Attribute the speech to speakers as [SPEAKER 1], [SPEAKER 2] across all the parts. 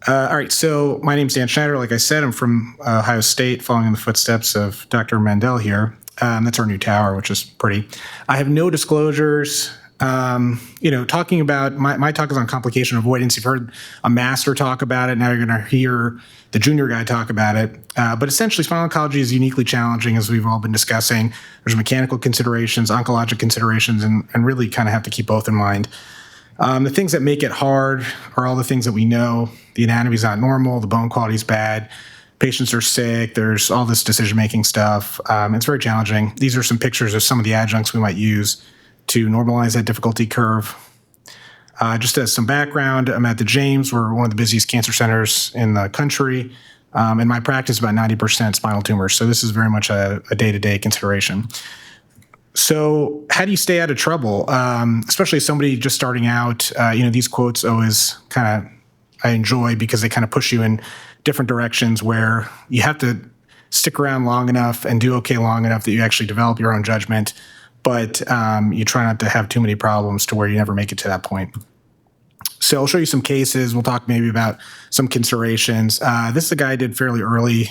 [SPEAKER 1] All right, so my name's Dan Schneider. Like I said, I'm from Ohio State, following in the footsteps of Dr. Mandel here. That's our new tower, which is pretty. I have no disclosures. Talking about my talk is on complication avoidance. You've heard a master talk about it. Now you're going to hear the junior guy talk about it. But essentially, spinal oncology is uniquely challenging, as we've all been discussing. There's mechanical considerations, oncologic considerations, and really kind of have to keep both in mind. The things that make it hard are all the things that we know. The anatomy's not normal. The bone quality's bad. Patients are sick. There's all this decision-making stuff. It's very challenging. These are some pictures of some of the adjuncts we might use to normalize that difficulty curve. Just as some background, I'm at the James. We're one of the busiest cancer centers in the country. In my practice, about 90% spinal tumors. So this is very much a day-to-day consideration. So how do you stay out of trouble, especially as somebody just starting out? These quotes always I enjoy because they kind of push you in different directions where you have to stick around long enough and do okay long enough that you actually develop your own judgment, but you try not to have too many problems to where you never make it to that point. So I'll show you some cases. We'll talk maybe about some considerations. This is a guy I did fairly early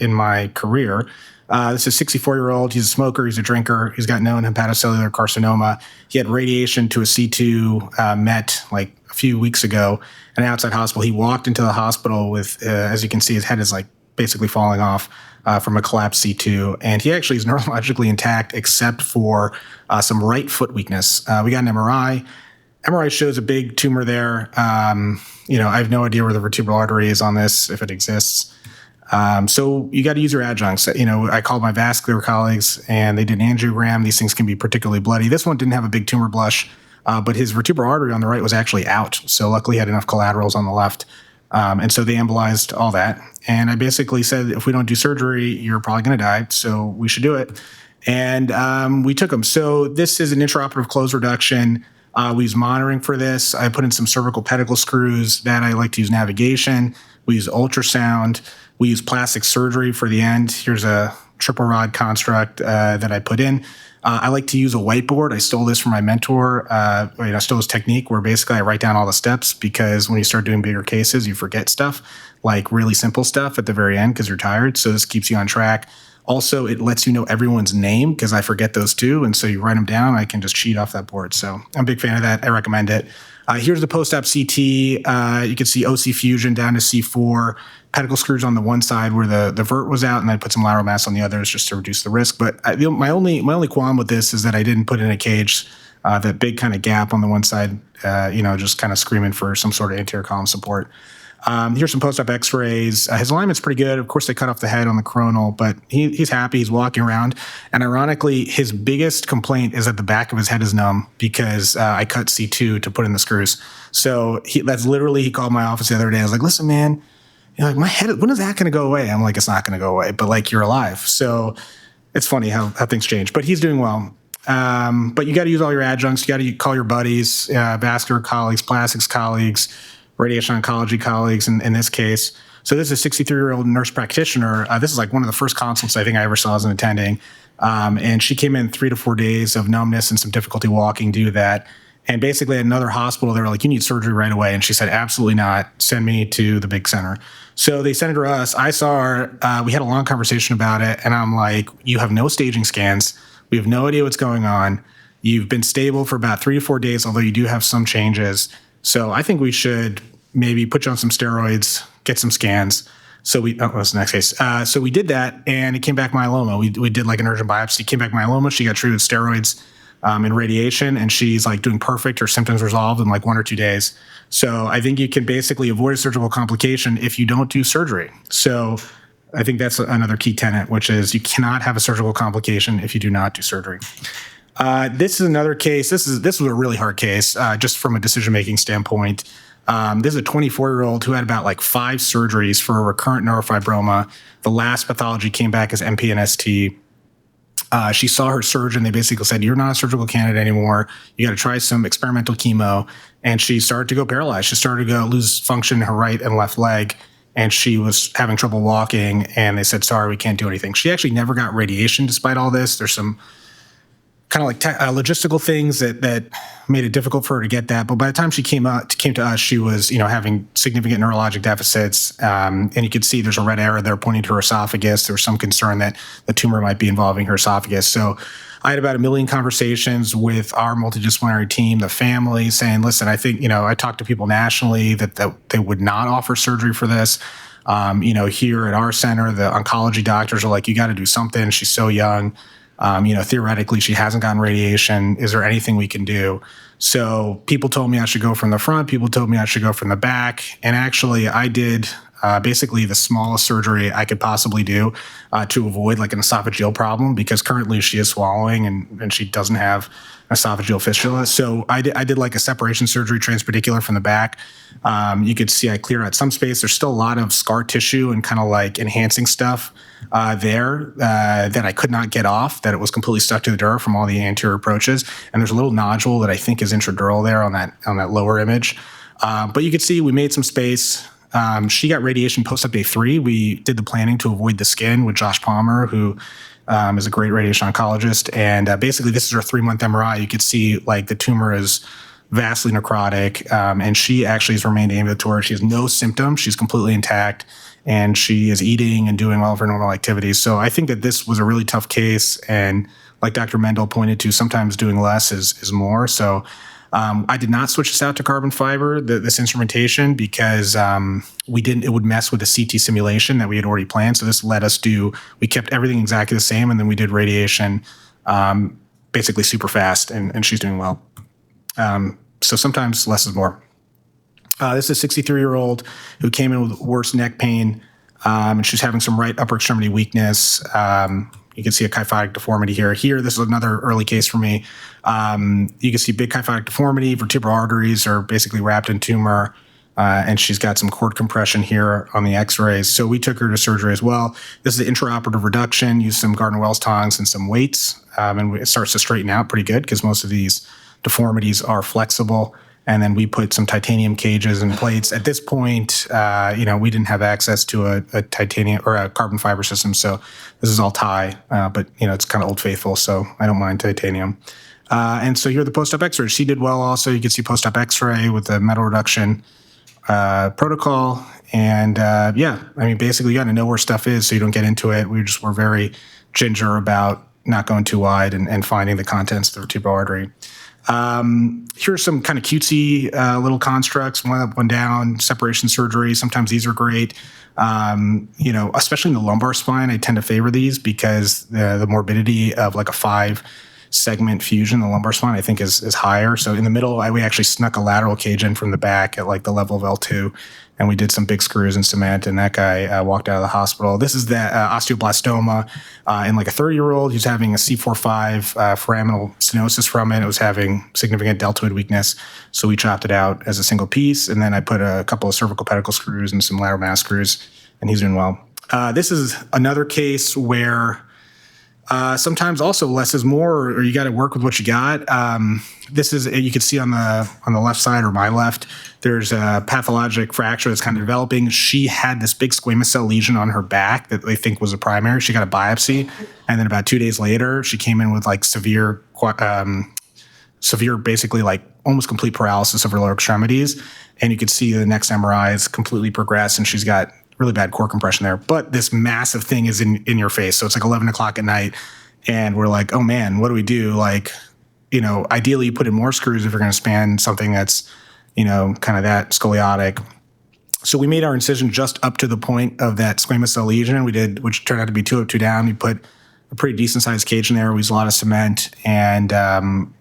[SPEAKER 1] in my career. This is a 64-year-old. He's a smoker. He's a drinker. He's got known hepatocellular carcinoma. He had radiation to a C2 met like a few weeks ago in an outside hospital. He walked into the hospital with, as you can see, his head is like basically falling off from a collapsed C2. And he actually is neurologically intact except for some right foot weakness. We got an MRI. MRI shows a big tumor there. I have no idea where the vertebral artery is on this, if it exists. So you got to use your adjuncts. I called my vascular colleagues and they did an angiogram. These things can be particularly bloody. This one didn't have a big tumor blush, but his vertebral artery on the right was actually out. So luckily he had enough collaterals on the left. And so they embolized all that. And I basically said, if we don't do surgery, you're probably going to die. So we should do it. And we took him. So this is an intraoperative close reduction. We use monitoring for this. I put in some cervical pedicle screws that I like to use navigation. We use ultrasound. We use plastic surgery for the end. Here's a triple rod construct that I put in. I like to use a whiteboard. I stole this from my mentor. I stole his technique where basically I write down all the steps because when you start doing bigger cases, you forget stuff, like really simple stuff at the very end because you're tired. So this keeps you on track. Also, it lets you know everyone's name because I forget those too. And so you write them down. I can just cheat off that board. So I'm a big fan of that. I recommend it. Here's the post-op CT. You can see OC fusion down to C4, pedicle screws on the one side where the vert was out, and then put some lateral mass on the others just to reduce the risk. But my only qualm with this is that I didn't put in a cage, that big kind of gap on the one side, just kind of screaming for some sort of anterior column support. Here's some post-op x-rays. His alignment's pretty good. Of course, they cut off the head on the coronal, but he's happy. He's walking around. And ironically, his biggest complaint is that the back of his head is numb because I cut C2 to put in the screws. So he called my office the other day. I was like, listen, man, my head, when is that going to go away? I'm like, it's not going to go away, but you're alive. So it's funny how things change, but he's doing well. But you got to use all your adjuncts. You got to call your buddies, vascular colleagues, plastics colleagues, radiation oncology colleagues in this case. So this is a 63-year-old nurse practitioner. This is like one of the first consults I think I ever saw as an attending. And she came in 3 to 4 days of numbness and some difficulty walking due to that. And basically at another hospital, they were like, you need surgery right away. And she said, absolutely not. Send me to the big center. So they sent her to us. I saw her. We had a long conversation about it. And I'm like, you have no staging scans. We have no idea what's going on. You've been stable for about 3 to 4 days, although you do have some changes. So I think we should maybe put you on some steroids, get some scans. So that's the next case. So we did that, and it came back myeloma. We did like an urgent biopsy, came back myeloma. She got treated with steroids and radiation, and she's like doing perfect. Her symptoms resolved in like 1 or 2 days. So I think you can basically avoid a surgical complication if you don't do surgery. So I think that's another key tenet, which is you cannot have a surgical complication if you do not do surgery. This is another case. This was a really hard case, just from a decision-making standpoint. This is a 24-year-old who had about like 5 surgeries for a recurrent neurofibroma. The last pathology came back as MPNST. She saw her surgeon. They basically said, you're not a surgical candidate anymore. You got to try some experimental chemo. And she started to go paralyzed. She started to lose function in her right and left leg. And she was having trouble walking. And they said, sorry, we can't do anything. She actually never got radiation despite all this. There's some kind of like logistical things that made it difficult for her to get that. But by the time she came to us, she was, having significant neurologic deficits. And you could see there's a red arrow there pointing to her esophagus. There was some concern that the tumor might be involving her esophagus. So I had about 1 million conversations with our multidisciplinary team, the family, saying, listen, I think, I talked to people nationally that they would not offer surgery for this. Here at our center, the oncology doctors are like, you got to do something. She's so young. Theoretically, she hasn't gotten radiation. Is there anything we can do? So people told me I should go from the front. People told me I should go from the back. And actually, I did basically the smallest surgery I could possibly do to avoid like an esophageal problem, because currently she is swallowing and she doesn't have esophageal fistula. So I did like a separation surgery transpedicular from the back. You could see I cleared out some space. There's still a lot of scar tissue and kind of like enhancing stuff there that I could not get off, that it was completely stuck to the dura from all the anterior approaches. And there's a little nodule that I think is intradural there on that lower image. But you could see we made some space. She got radiation post-op day 3. We did the planning to avoid the skin with Josh Palmer, who is a great radiation oncologist. And basically, this is her 3-month MRI. You could see like the tumor is vastly necrotic, and she actually has remained ambulatory. She has no symptoms. She's completely intact, and she is eating and doing all of her normal activities. So I think that this was a really tough case. And like Dr. Mendel pointed to, sometimes doing less is more. So I did not switch this out to carbon fiber, this instrumentation, because it would mess with the CT simulation that we had already planned. So this let us we kept everything exactly the same, and then we did radiation basically super fast, and she's doing well. So sometimes less is more. This is a 63-year-old who came in with worse neck pain, and she's having some right upper extremity weakness. You can see a kyphotic deformity here. This is another early case for me. You can see big kyphotic deformity. Vertebral arteries are basically wrapped in tumor, and she's got some cord compression here on the x-rays. So we took her to surgery as well. This is the intraoperative reduction, used some Gardner-Wells tongs and some weights, and it starts to straighten out pretty good because most of these deformities are flexible. And then we put some titanium cages and plates. At this point, we didn't have access to a titanium or a carbon fiber system, so this is all tie. But it's kind of old faithful, so I don't mind titanium. And so here are the post-op X-rays. She did well. Also, you can see post-op X-ray with the metal reduction protocol. And basically, you got to know where stuff is so you don't get into it. We just were very ginger about not going too wide and finding the contents of the vertebral artery. Here's some kind of cutesy little constructs, one up, one down, separation surgery. Sometimes these are great. Especially in the lumbar spine, I tend to favor these because the morbidity of like a 5-segment fusion in the lumbar spine, I think is higher. So in the middle, we actually snuck a lateral cage in from the back at like the level of L2, and we did some big screws and cement, and that guy walked out of the hospital. This is the osteoblastoma in like a 30-year-old who's having a C4-5 foraminal stenosis from it. It was having significant deltoid weakness, so we chopped it out as a single piece, and then I put a couple of cervical pedicle screws and some lateral mass screws, and he's doing well. This is another case where sometimes also less is more, or you got to work with what you got. This is, you can see on the left side, or my left, there's a pathologic fracture that's kind of developing. She had this big squamous cell lesion on her back that they think was a primary. She got a biopsy, and then about 2 days later, she came in with like severe, basically like almost complete paralysis of her lower extremities. And you could see the next MRI is completely progressed, and she's got really bad core compression there. But this massive thing is in your face. So it's like 11 o'clock at night, and we're like, oh man, what do we do? Like, ideally you put in more screws if you're going to span something that's, kind of that scoliotic. So we made our incision just up to the point of that squamous cell lesion. Which turned out to be 2 up, 2 down. We put a pretty decent sized cage in there. We used a lot of cement, and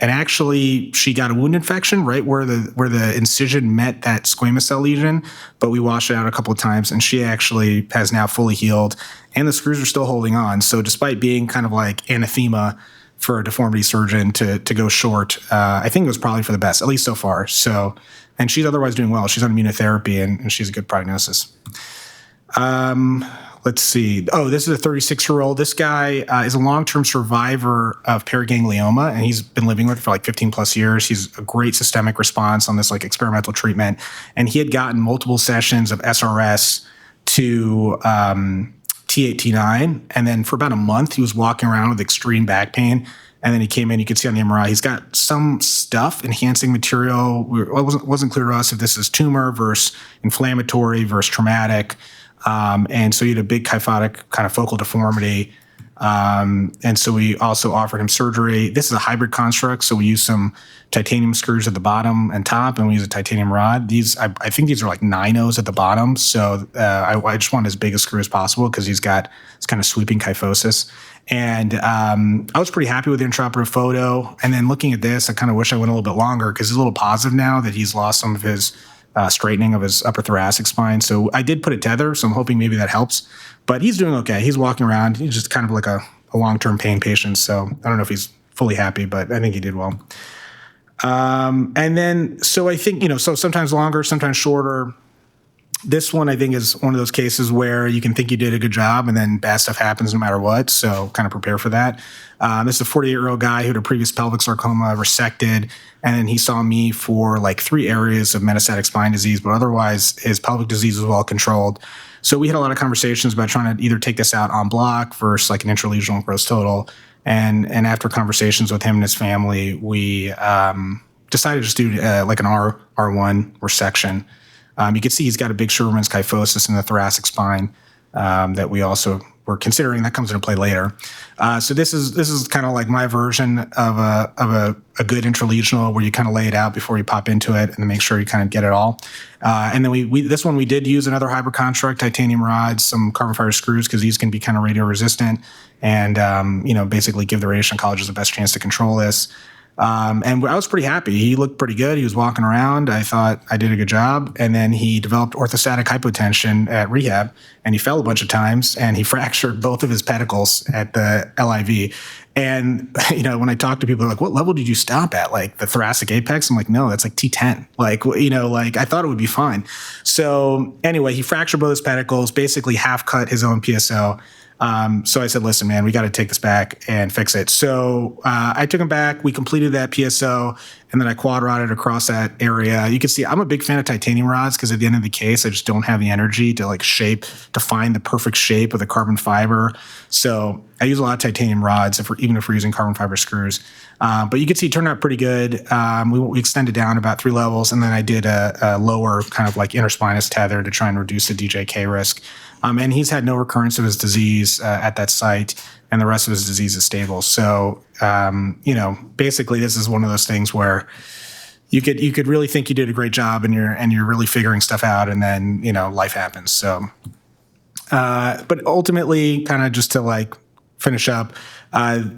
[SPEAKER 1] actually she got a wound infection right where the incision met that squamous cell lesion, but we washed it out a couple of times, and she actually has now fully healed, and the screws are still holding on. So despite being kind of like anathema for a deformity surgeon to go short, I think it was probably for the best, at least so far. So, and she's otherwise doing well. She's on immunotherapy, and she's a good prognosis. Let's see. Oh, this is a 36-year-old. This guy is a long-term survivor of paraganglioma, and he's been living with it for like 15 plus years. He's a great systemic response on this like experimental treatment. And he had gotten multiple sessions of SRS to T8, T9. And then for about a month, he was walking around with extreme back pain. And then he came in, you could see on the MRI, he's got some stuff, enhancing material. It wasn't clear to us if this is tumor versus inflammatory versus traumatic. And so he had a big kyphotic kind of focal deformity. And so we also offered him surgery. This is a hybrid construct, so we use some titanium screws at the bottom and top, and we use a titanium rod. These, I think these are like 9-0s at the bottom, so I just want as big a screw as possible because he's got this kind of sweeping kyphosis. And I was pretty happy with the intraoperative photo. And then looking at this, I kind of wish I went a little bit longer because it's a little positive now that he's lost some of his straightening of his upper thoracic spine. So I did put a tether, so I'm hoping maybe that helps. But he's doing okay. He's walking around. He's just kind of like a long-term pain patient. So I don't know if he's fully happy, but I think he did well. And then, so I think, so sometimes longer, sometimes shorter. This one, I think, is one of those cases where you can think you did a good job and then bad stuff happens no matter what. So kind of prepare for that. This is a 48-year-old guy who had a previous pelvic sarcoma resected. And then he saw me for like 3 areas of metastatic spine disease, but otherwise his pelvic disease was well controlled. So we had a lot of conversations about trying to either take this out en bloc versus like an intralesional gross total. And after conversations with him and his family, we decided to just do like an R1 resection. You can see he's got a big Sherman's kyphosis in the thoracic spine that we also were considering. That comes into play later. So this is kind of like my version of a good intralesional where you kind of lay it out before you pop into it and make sure you kind of get it all. And then this one we did use another hybrid construct, titanium rods, some carbon fiber screws because these can be kind of radio resistant and basically give the radiation oncologist the best chance to control this. And I was pretty happy. He looked pretty good. He was walking around. I thought I did a good job. And then he developed orthostatic hypotension at rehab, and he fell a bunch of times, and he fractured both of his pedicles at the LIV. And, when I talk to people, they're like, what level did you stop at? Like the thoracic apex? I'm like, no, that's like T10. Like I thought it would be fine. So anyway, he fractured both his pedicles, basically half cut his own PSO. So I said, listen, man, we got to take this back and fix it. So I took him back. We completed that PSO, and then I quad rodded across that area. You can see I'm a big fan of titanium rods because at the end of the case, I just don't have the energy to to find the perfect shape of the carbon fiber. So I use a lot of titanium rods, even if we're using carbon fiber screws. But you can see it turned out pretty good. We extended down about 3 levels, and then I did a lower kind of like interspinous tether to try and reduce the DJK risk. And he's had no recurrence of his disease at that site, and the rest of his disease is stable. So, basically, this is one of those things where you could really think you did a great job, and you're really figuring stuff out, and then life happens. So, but ultimately, kind of just to like finish up,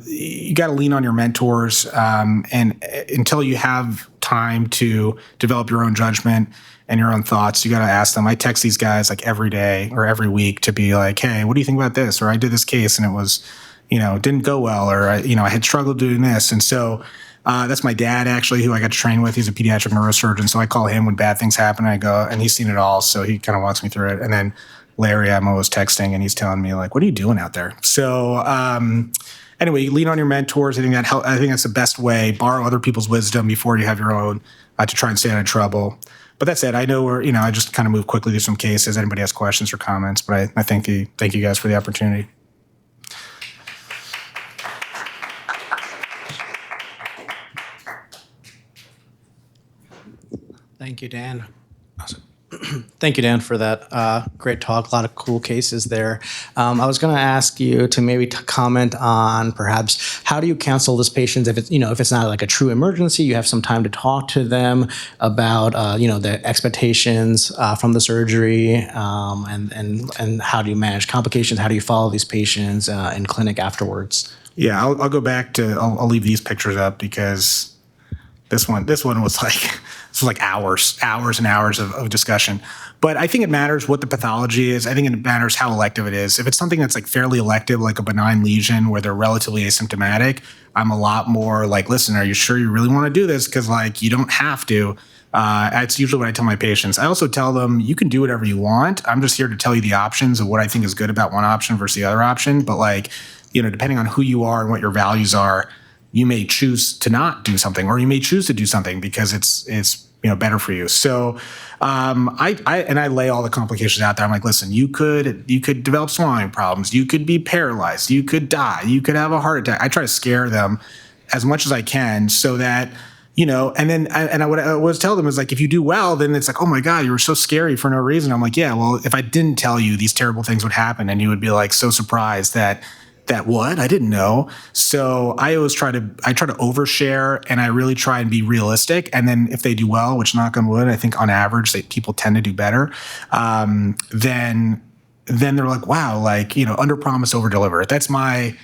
[SPEAKER 1] you got to lean on your mentors, and until you have time to develop your own judgment and your own thoughts, you got to ask them. I text these guys like every day or every week to be like, hey, what do you think about this? Or I did this case and it was, didn't go well, or I had struggled doing this. And so that's my dad actually, who I got to train with. He's a pediatric neurosurgeon. So I call him when bad things happen. I go, and he's seen it all. So he kind of walks me through it. And then Larry, I'm always texting and he's telling me like, what are you doing out there? So, anyway, lean on your mentors. I think that's the best way. Borrow other people's wisdom before you have your own to try and stay out of trouble. But that's it. I know I just kind of move quickly through some cases. Anybody has questions or comments, but I thank you guys for the opportunity.
[SPEAKER 2] Thank you, Dan. Awesome. Thank you, Dan, for that great talk. A lot of cool cases there. I was going to ask you to maybe comment on perhaps how do you counsel this patient if it's not like a true emergency, you have some time to talk to them about the expectations from the surgery, and how do you manage complications? How do you follow these patients in clinic afterwards?
[SPEAKER 1] Yeah, I'll go back to I'll leave these pictures up because this one was like hours and hours of discussion. But I think it matters what the pathology is. I think it matters how elective it is. If it's something that's like fairly elective, like a benign lesion where they're relatively asymptomatic, I'm a lot more like, listen, are you sure you really want to do this? Because like you don't have to. That's usually what I tell my patients. I also tell them you can do whatever you want. I'm just here to tell you the options of what I think is good about one option versus the other option. But like, depending on who you are and what your values are, you may choose to not do something, or you may choose to do something because it's better for you. So I lay all the complications out there. I'm like, listen, you could develop swallowing problems. You could be paralyzed. You could die. You could have a heart attack. I try to scare them as much as I can so that, and then what I always tell them is like, if you do well, then it's like, oh my God, you were so scary for no reason. I'm like, yeah, well, if I didn't tell you, these terrible things would happen, and you would be like so surprised that what? I didn't know. So I always try to overshare, and I really try and be realistic. And then if they do well, which knock on wood, I think on average people tend to do better, then they're like, wow, like, under promise, over deliver. That's my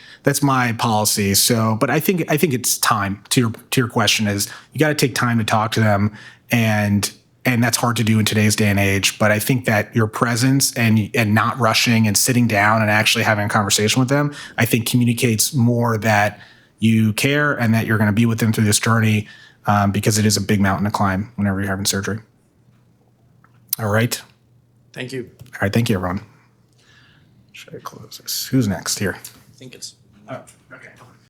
[SPEAKER 1] policy. So, but I think it's time. To your question is, you got to take time to talk to them, and that's hard to do in today's day and age. But I think that your presence and not rushing and sitting down and actually having a conversation with them, I think communicates more that you care and that you're going to be with them through this journey, because it is a big mountain to climb whenever you're having surgery. All right.
[SPEAKER 2] Thank you.
[SPEAKER 1] All right. Thank you, everyone. Should I close this? Who's next here?
[SPEAKER 2] I think it's.
[SPEAKER 1] Oh, okay.